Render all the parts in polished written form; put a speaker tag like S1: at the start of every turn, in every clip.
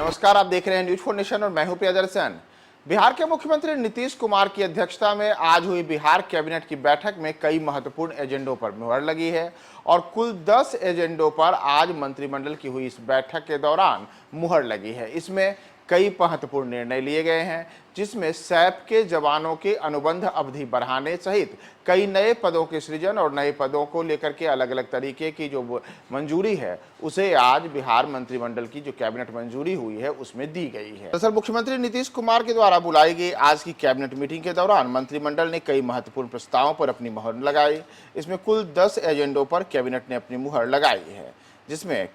S1: नमस्कार, आप देख रहे हैं न्यूज फॉर नेशन और मैं हूं प्रियदर्शन। बिहार के मुख्यमंत्री नीतीश कुमार की अध्यक्षता में आज हुई बिहार कैबिनेट की बैठक में कई महत्वपूर्ण एजेंडों पर मुहर लगी है और कुल 10 एजेंडों पर आज मंत्रिमंडल की हुई इस बैठक के दौरान मुहर लगी है। इसमें कई महत्वपूर्ण निर्णय लिए गए हैं, जिसमें सैप के जवानों के अनुबंध अवधि बढ़ाने सहित कई नए पदों के सृजन और नए पदों को लेकर के अलग अलग तरीके की जो मंजूरी है उसे आज बिहार मंत्रिमंडल की जो कैबिनेट मंजूरी हुई है उसमें दी गई है। दरअसल मुख्यमंत्री नीतीश कुमार के द्वारा बुलाई गई आज की कैबिनेट मीटिंग के दौरान मंत्रिमंडल ने कई महत्वपूर्ण प्रस्तावों पर अपनी मुहर लगाई। इसमें कुल 10 एजेंडों पर कैबिनेट ने अपनी मुहर लगाई है, जिसमें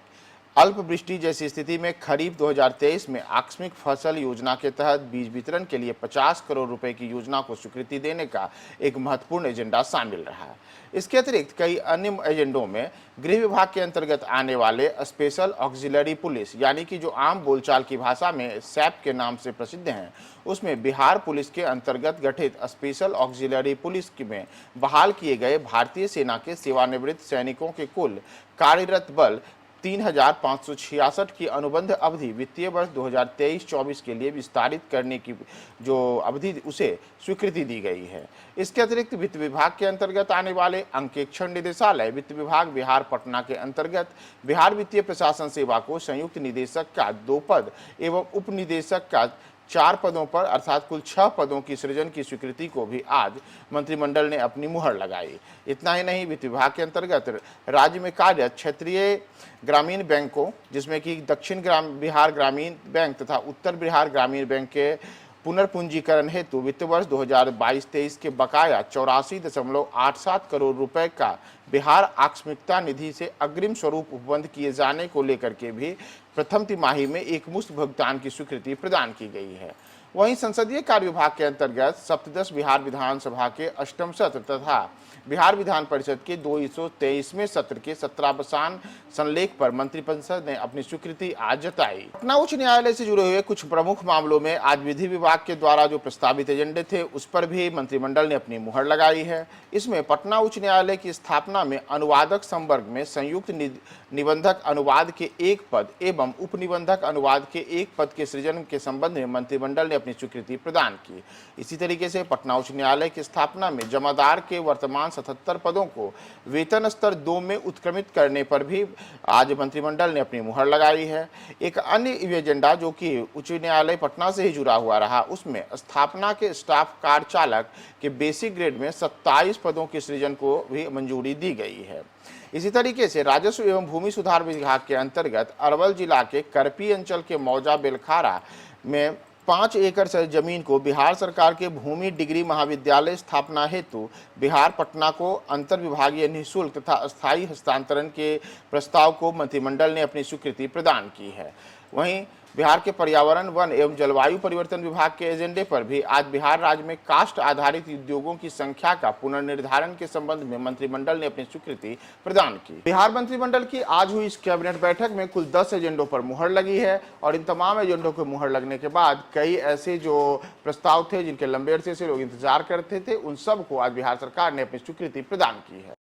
S1: अल्प वृष्टि जैसी स्थिति में खरीफ 2023 में आकस्मिक फसल योजना के तहत बीज वितरण के लिए 50 करोड़ रुपए की योजना को स्वीकृति देने का एक महत्वपूर्ण एजेंडा शामिल रहा है। इसके अतिरिक्त कई अन्य एजेंडों में गृह विभाग के अंतर्गत आने वाले स्पेशल ऑक्सिलरी पुलिस, यानी कि जो आम बोलचाल की भाषा में सैप के नाम से प्रसिद्ध हैं, उसमें बिहार पुलिस के अंतर्गत गठित स्पेशल ऑक्सिलरी पुलिस में बहाल किए गए भारतीय सेना के सेवानिवृत्त सैनिकों के कुल कार्यरत बल 3566 की अनुबंध अवधि वित्तीय वर्ष 2023-24 के लिए विस्तारित करने की जो अवधि उसे स्वीकृति दी गई है। इसके अतिरिक्त वित्त विभाग के अंतर्गत आने वाले अंकेक्षण निदेशालय वित्त विभाग बिहार पटना के अंतर्गत बिहार वित्तीय प्रशासन सेवा को संयुक्त निदेशक का 2 पद एवं उप निदेशक का 4 पदों पर अर्थात कुल 6 पदों की सृजन की स्वीकृति को भी आज मंत्रिमंडल ने अपनी मुहर लगाई। इतना ही नहीं, वित्त विभाग के अंतर्गत राज्य में कार्यरत क्षेत्रीय ग्रामीण बैंकों, जिसमें कि दक्षिण बिहार ग्रामीण बैंक तथा उत्तर बिहार ग्रामीण बैंक के पुनर्पूंजीकरण हेतु वित्त वर्ष 2022-23 के बकाया 84.87 करोड़ रुपए का बिहार आकस्मिकता निधि से अग्रिम स्वरूप उपबंध किए जाने को लेकर के भी प्रथम तिमाही में एकमुश्त भुगतान की स्वीकृति प्रदान की गई है। वहीं संसदीय कार्य विभाग के अंतर्गत सप्तदश बिहार विधानसभा के अष्टम सत्र तथा बिहार विधान परिषद के 223वें सत्र के 17वां संलेख पर मंत्रिपरिषद ने अपनी स्वीकृति आज जताई। पटना उच्च न्यायालय से जुड़े हुए कुछ प्रमुख मामलों में आज विधि विभाग के द्वारा जो प्रस्तावित एजेंडे थे उस पर भी मंत्रिमंडल ने अपनी मुहर लगाई है। इसमें पटना उच्च न्यायालय की स्थापना में अनुवादक संवर्ग में संयुक्त निबंधक अनुवाद के 1 पद एवं उप निबंधक अनुवाद के 1 पद के सृजन के संबंध में मंत्रिमंडल ने अपनी स्वीकृति प्रदान की। इसी तरीके से पटना उच्च न्यायालय की स्थापना में जमादार के वर्तमान 77 पदों को वेतन स्तर 2 में उत्क्रमित करने पर भी आज मंत्रिमंडल ने अपनी मुहर लगाई है। एक अन्य एजेंडा जो कि उच्च न्यायालय पटना से ही जुड़ा हुआ रहा, उसमें स्थापना के स्टाफ कार चालक के बेसिक ग्रेड में 27 पदों के सृजन को भी मंजूरी दी गई है। इसी तरीके से राजस्व एवं भूमि सुधार विभाग के अंतर्गत अरवल जिला के करपी अंचल के मौजा बेलखारा में 5 एकड़ से जमीन को बिहार सरकार के भूमि डिग्री महाविद्यालय स्थापना हेतु बिहार पटना को अंतर विभागीय निःशुल्क तथा अस्थायी हस्तांतरण के प्रस्ताव को मंत्रिमंडल ने अपनी स्वीकृति प्रदान की है। वहीं बिहार के पर्यावरण, वन एवं जलवायु परिवर्तन विभाग के एजेंडे पर भी आज बिहार राज्य में कास्ट आधारित उद्योगों की संख्या का पुनर्निर्धारण के संबंध में मंत्रिमंडल ने अपनी स्वीकृति प्रदान की। बिहार मंत्रिमंडल की आज हुई इस कैबिनेट बैठक में कुल 10 एजेंडों पर मुहर लगी है और इन तमाम एजेंडों को मुहर लगने के बाद कई ऐसे जो प्रस्ताव थे जिनके लंबे अरसे से लोग इंतजार करते थे, उन सब को आज बिहार सरकार ने अपनी स्वीकृति प्रदान की है।